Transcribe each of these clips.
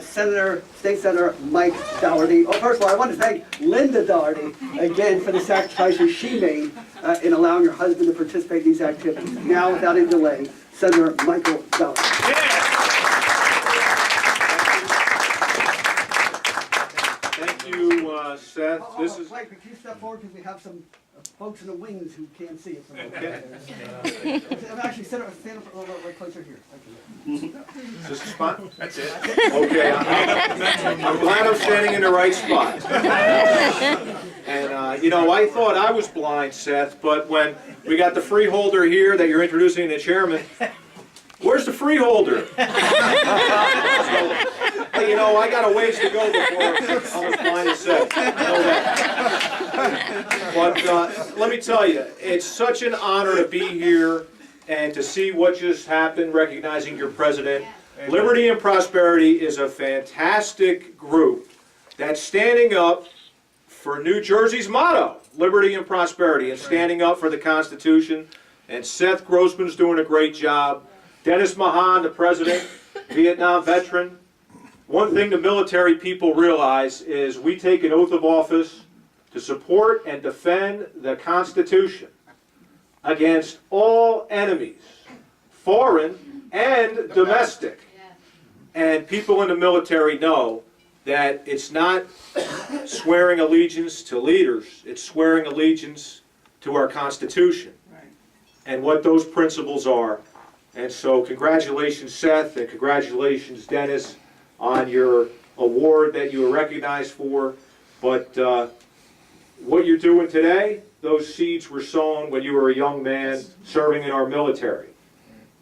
State Senator Mike Doherty. Oh, first of all, I want to thank Linda Doherty again for the sacrifices she made in allowing her husband to participate in these activities. Now, without any delay, Senator Michael Doherty. Thank you, Seth. This is Mike, could you step forward because we have some folks in the wings who can't see it from over okay. there. Actually, stand up a little right closer here. Is this the spot? That's it. Okay, I'm glad I'm standing in the right spot. And you know, I thought I was blind, Seth, but when we got the freeholder here that you're introducing the chairman, where's the freeholder? So, you know, I got a ways to go before I'm as blind as Seth. I know that. But let me tell you, it's such an honor to be here and to see what just happened, recognizing your president. Liberty and Prosperity is a fantastic group that's standing up for New Jersey's motto, Liberty and Prosperity, and standing up for the Constitution. And Seth Grossman's doing a great job. Dennis Mahan, the president, Vietnam veteran. One thing the military people realize is we take an oath of office to support and defend the Constitution against all enemies, foreign and domestic. And people in the military know that it's not swearing allegiance to leaders, it's swearing allegiance to our Constitution and what those principles are. And so congratulations, Seth, and congratulations, Dennis, on your award that you were recognized for. But what you're doing today, those seeds were sown when you were a young man serving in our military.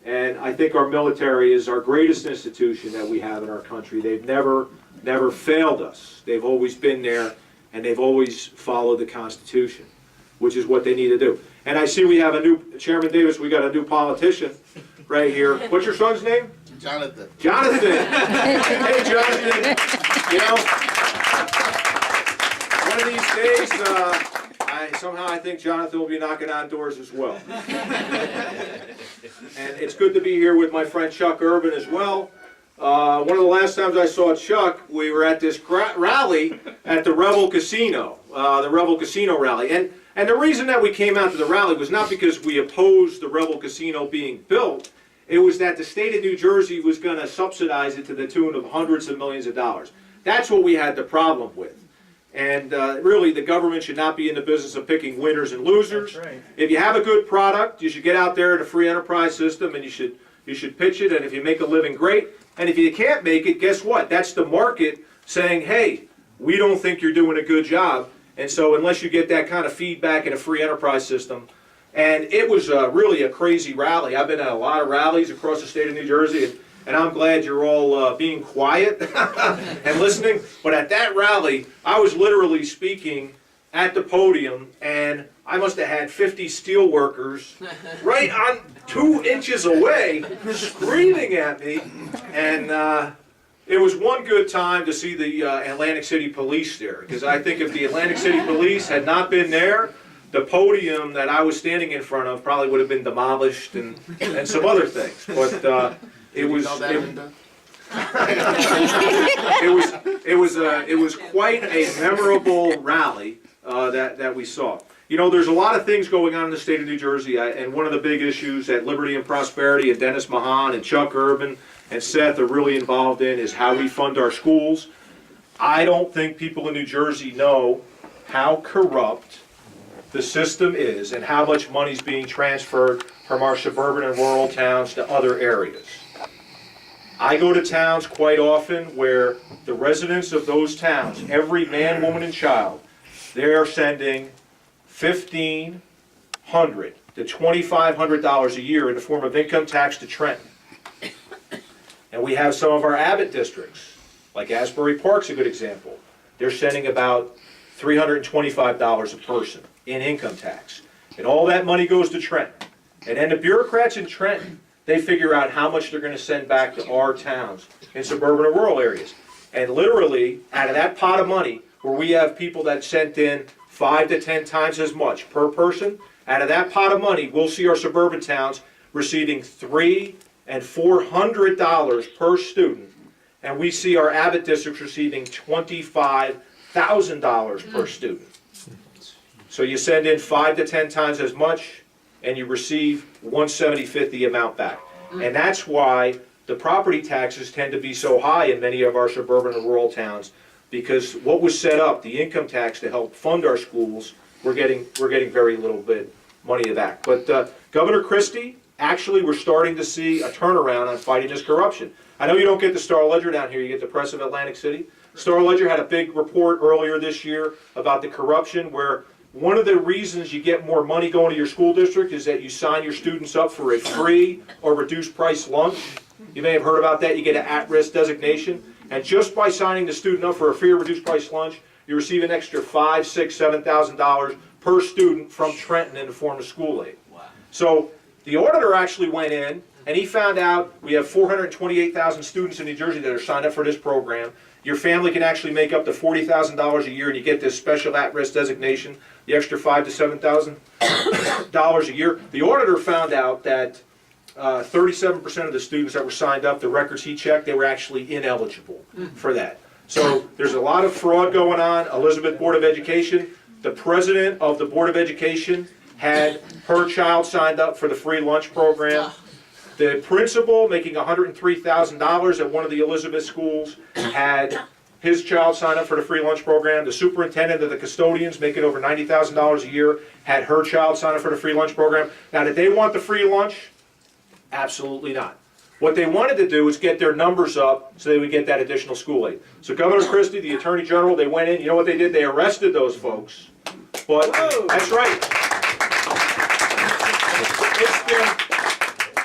And I think our military is our greatest institution that we have in our country. They've never failed us. They've always been there, and they've always followed the Constitution, which is what they need to do. And I see we have a new, Chairman Davis, we got a new politician right here. What's your son's name? Jonathan. Jonathan. Hey, Jonathan. You know, one of these days, I think Jonathan will be knocking on doors as well. And it's good to be here with my friend Chuck Urban as well. One of the last times I saw Chuck, we were at this rally at the Rebel Casino, the Rebel Casino rally. And the reason that we came out to the rally was not because we opposed the Rebel Casino being built. It was that the state of New Jersey was going to subsidize it to the tune of hundreds of millions of dollars. That's what we had the problem with. And really, the government should not be in the business of picking winners and losers. That's right. If you have a good product, you should get out there in a free enterprise system and you should pitch it. And if you make a living, great. And if you can't make it, guess what? That's the market saying, hey, we don't think you're doing a good job. And so unless you get that kind of feedback in a free enterprise system, and it was really a crazy rally. I've been at a lot of rallies across the state of New Jersey, and I'm glad you're all being quiet and listening. But at that rally, I was literally speaking at the podium, and I must have had 50 steel workers right on 2 inches away screaming at me. And it was one good time to see the Atlantic City Police there, because I think if the Atlantic City Police had not been there, the podium that I was standing in front of probably would have been demolished and some other things. But it was quite a memorable rally that we saw. You know, there's a lot of things going on in the state of New Jersey, and one of the big issues that Liberty and Prosperity and Dennis Mahan and Chuck Urban and Seth are really involved in is how we fund our schools. I don't think people in New Jersey know how corrupt the system is and how much money is being transferred from our suburban and rural towns to other areas. I go to towns quite often where the residents of those towns, every man, woman, and child, they are sending $1,500 to $2,500 a year in the form of income tax to Trenton. And we have some of our Abbott districts, like Asbury Park's a good example. They're sending about $325 a person in income tax. And all that money goes to Trenton. And then the bureaucrats in Trenton, they figure out how much they're going to send back to our towns in suburban and rural areas. And literally, out of that pot of money, where we have people that sent in 5 to 10 times as much per person, out of that pot of money, we'll see our suburban towns receiving $300 and $400 per student. and we see our Abbott districts receiving $25,000 per student. So you send in 5 to 10 times as much, and you receive 1/75th the amount back. And that's why the property taxes tend to be so high in many of our suburban and rural towns, because what was set up, the income tax to help fund our schools, we're getting very little bit money back. But Governor Christie, actually, we're starting to see a turnaround on fighting this corruption. I know you don't get the Star Ledger down here, you get the Press of Atlantic City. Star Ledger had a big report earlier this year about the corruption, where one of the reasons you get more money going to your school district is that you sign your students up for a free or reduced price lunch. You may have heard about that. You get an at-risk designation. And just by signing the student up for a free or reduced price lunch, you receive an extra $5,000, $6,000, $7,000 per student from Trenton in the form of school aid. Wow. So the auditor actually went in and he found out we have 428,000 students in New Jersey that are signed up for this program. Your family can actually make up to $40,000 a year, and you get this special at-risk designation, the extra $5,000 to $7,000 a year. The auditor found out that 37% of the students that were signed up, the records he checked, they were actually ineligible for that. So there's a lot of fraud going on. Elizabeth Board of Education, the president of the Board of Education had her child signed up for the free lunch program. The principal, making $103,000 at one of the Elizabeth schools, had his child sign up for the free lunch program. The superintendent of the custodians, making over $90,000 a year, had her child sign up for the free lunch program. Now, did they want the free lunch? Absolutely not. What they wanted to do is get their numbers up so they would get that additional school aid. So Governor Christie, the Attorney General, they went in. You know what they did? They arrested those folks. But that's right.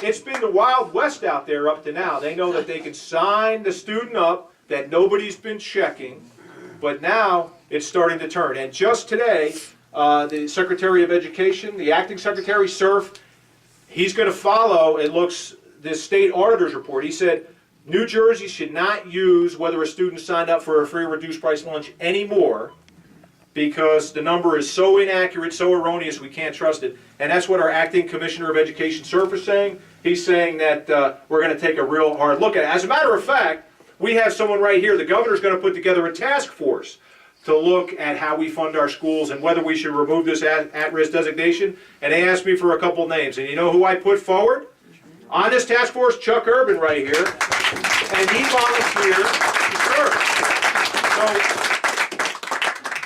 It's been the Wild West out there up to now. They know that they can sign the student up, that nobody's been checking, but now it's starting to turn. And just today, the Secretary of Education, the acting secretary, Cerf, he's going to follow, it looks, this state auditor's report. He said New Jersey should not use whether a student signed up for a free or reduced price lunch anymore, because the number is so inaccurate, so erroneous, we can't trust it. And that's what our acting commissioner of education, Cerf, is saying. He's saying that we're going to take a real hard look at it. As a matter of fact, we have someone right here. The governor's going to put together a task force to look at how we fund our schools and whether we should remove this at-risk designation. And they asked me for a couple names. And you know who I put forward? On this task force, Chuck Urban right here. And he volunteered to serve. So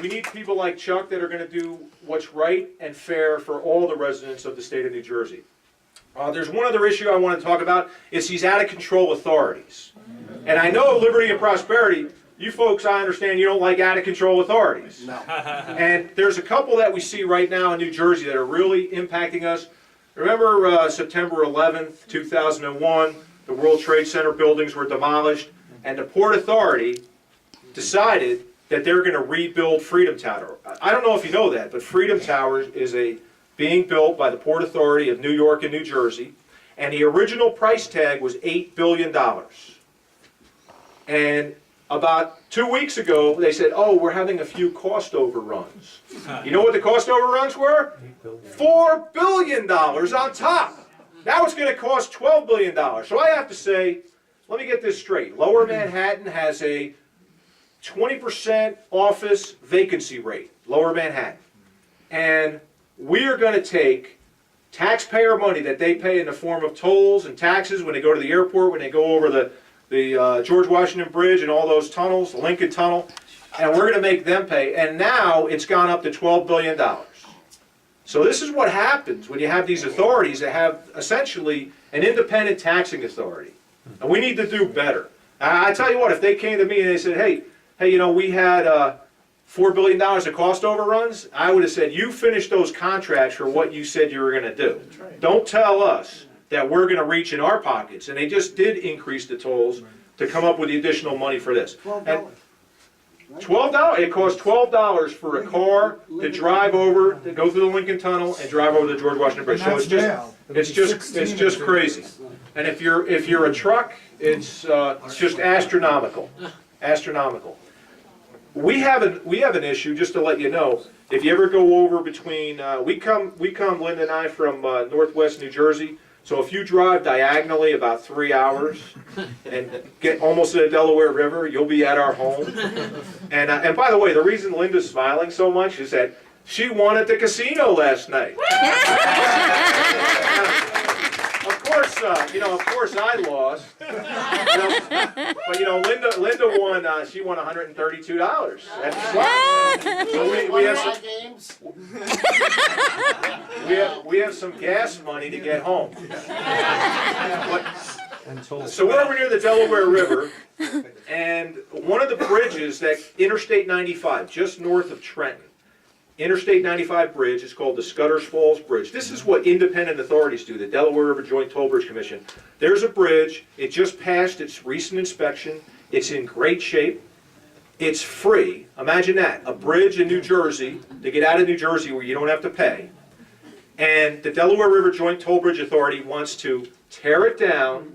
we need people like Chuck that are going to do what's right and fair for all the residents of the state of New Jersey. There's one other issue I want to talk about. It's these out-of-control authorities. And I know Liberty and Prosperity, you folks, I understand you don't like out-of-control authorities. No. And there's a couple that we see right now in New Jersey that are really impacting us. Remember September 11th, 2001, the World Trade Center buildings were demolished, and the Port Authority decided that they're going to rebuild Freedom Tower. I don't know if you know that, but Freedom Tower is being built by the Port Authority of New York and New Jersey, and the original price tag was $8 billion. And about 2 weeks ago, they said, oh, we're having a few cost overruns. You know what the cost overruns were? $4 billion on top. Now it's going to cost $12 billion. So I have to say, let me get this straight. Lower Manhattan has a 20% office vacancy rate, Lower Manhattan. And we are going to take taxpayer money that they pay in the form of tolls and taxes when they go to the airport, when they go over the George Washington Bridge and all those tunnels, the Lincoln Tunnel, and we're going to make them pay. And now it's gone up to $12 billion. So this is what happens when you have these authorities that have essentially an independent taxing authority. And we need to do better. I tell you what, if they came to me and they said, hey, you know, we had $4 billion of cost overruns, I would have said, you finish those contracts for what you said you were going to do. Don't tell us that we're going to reach in our pockets. And they just did increase the tolls to come up with the additional money for this. And $12. It costs $12 for a car to drive over, to go through the Lincoln Tunnel and drive over the George Washington Bridge. So it's just crazy. And if you're a truck, it's just astronomical, astronomical. We have an issue, just to let you know. If you ever go over between, we come, Linda and I, from Northwest New Jersey. So if you drive diagonally about 3 hours and get almost to the Delaware River, you'll be at our home. And by the way, the reason Linda's smiling so much is that she won at the casino last night. Of course I lost. But Linda won. She won $132 at the slot. So we have some gas money to get home. So we're over near the Delaware River, and one of the bridges that Interstate 95, just north of Trenton. Interstate 95 bridge is called the Scudder's Falls Bridge. This is what independent authorities do, the Delaware River Joint Toll Bridge Commission. There's a bridge, it just passed its recent inspection, it's in great shape, it's free. Imagine that, a bridge in New Jersey, to get out of New Jersey where you don't have to pay. And the Delaware River Joint Toll Bridge Authority wants to tear it down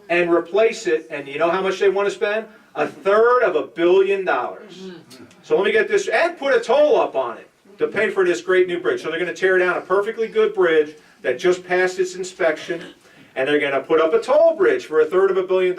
and replace it, and you know how much they want to spend? $250 million. So let me get this, and put a toll up on it to pay for this great new bridge. So they're going to tear down a perfectly good bridge that just passed its inspection, and they're going to put up a toll bridge for $250 million,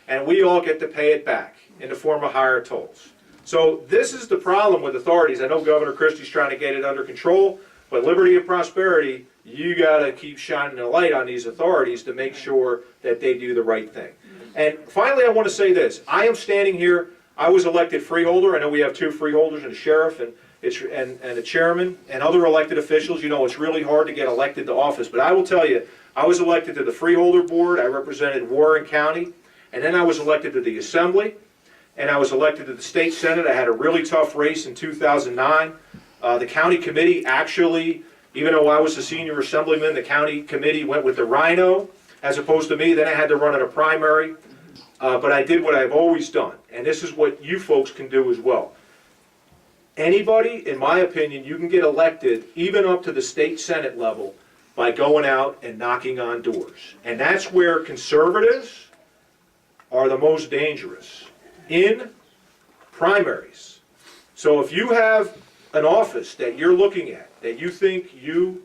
and we all get to pay it back in the form of higher tolls. So this is the problem with authorities. I know Governor Christie's trying to get it under control, but liberty and prosperity, you got to keep shining the light on these authorities to make sure that they do the right thing. And finally, I want to say this. I am standing here. I was elected freeholder. I know we have 2 freeholders and a sheriff and a chairman and other elected officials. You know, it's really hard to get elected to office. But I will tell you, I was elected to the freeholder board. I represented Warren County. And then I was elected to the assembly. And I was elected to the state senate. I had a really tough race in 2009. The county committee actually, even though I was the senior assemblyman, the county committee went with the rhino as opposed to me. Then I had to run in a primary. But I did what I've always done, and this is what you folks can do as well. Anybody, in my opinion, you can get elected even up to the state senate level by going out and knocking on doors. And that's where conservatives are the most dangerous, in primaries. So if you have an office that you're looking at, that you think you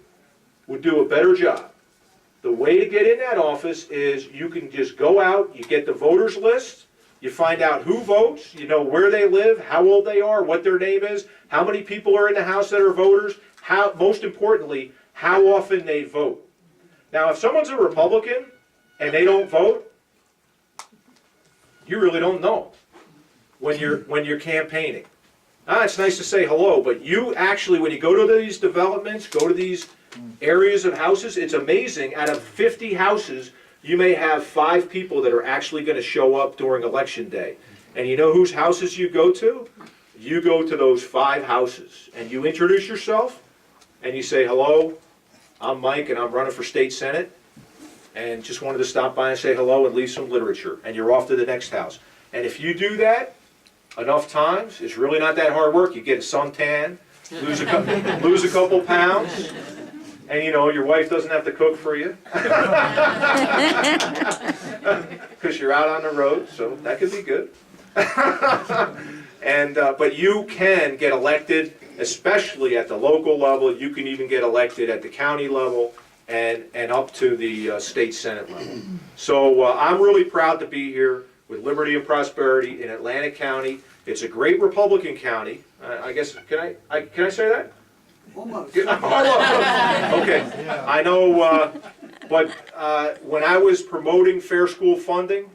would do a better job, the way to get in that office is you can just go out, you get the voters list, you find out who votes, you know where they live, how old they are, what their name is, how many people are in the house that are voters, most importantly, how often they vote. Now, if someone's a Republican and they don't vote, you really don't know when you're campaigning. It's nice to say hello, but you actually, when you go to these developments, go to these areas of houses, it's amazing. Out of 50 houses, you may have 5 people that are actually going to show up during election day. And you know whose houses you go to? You go to those 5 houses. And you introduce yourself, and you say, hello, I'm Mike, and I'm running for state senate. And just wanted to stop by and say hello and leave some literature. And you're off to the next house. And if you do that enough times, it's really not that hard work. You get a suntan, lose a couple pounds. And you know, your wife doesn't have to cook for you. Because you're out on the road, so that could be good. But you can get elected, especially at the local level. You can even get elected at the county level and up to the state senate level. So I'm really proud to be here with Liberty and Prosperity in Atlantic County. It's a great Republican county. I guess, can I say that? Almost. Okay, I know, but when I was promoting fair school funding,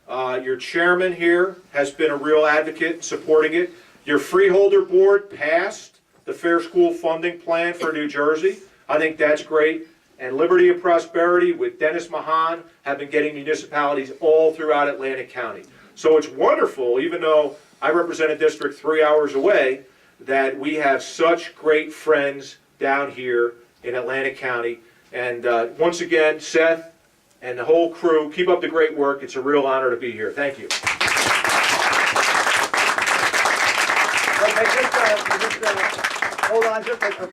your chairman here has been a real advocate supporting it. Your freeholder board passed the fair school funding plan for New Jersey. I think that's great. And Liberty and Prosperity with Dennis Mahan have been getting municipalities all throughout Atlantic County. So it's wonderful, even though I represent a district 3 hours away, that we have such great friends down here in Atlantic County. And once again, Seth and the whole crew, keep up the great work. It's a real honor to be here. Thank you. Okay, hold on just a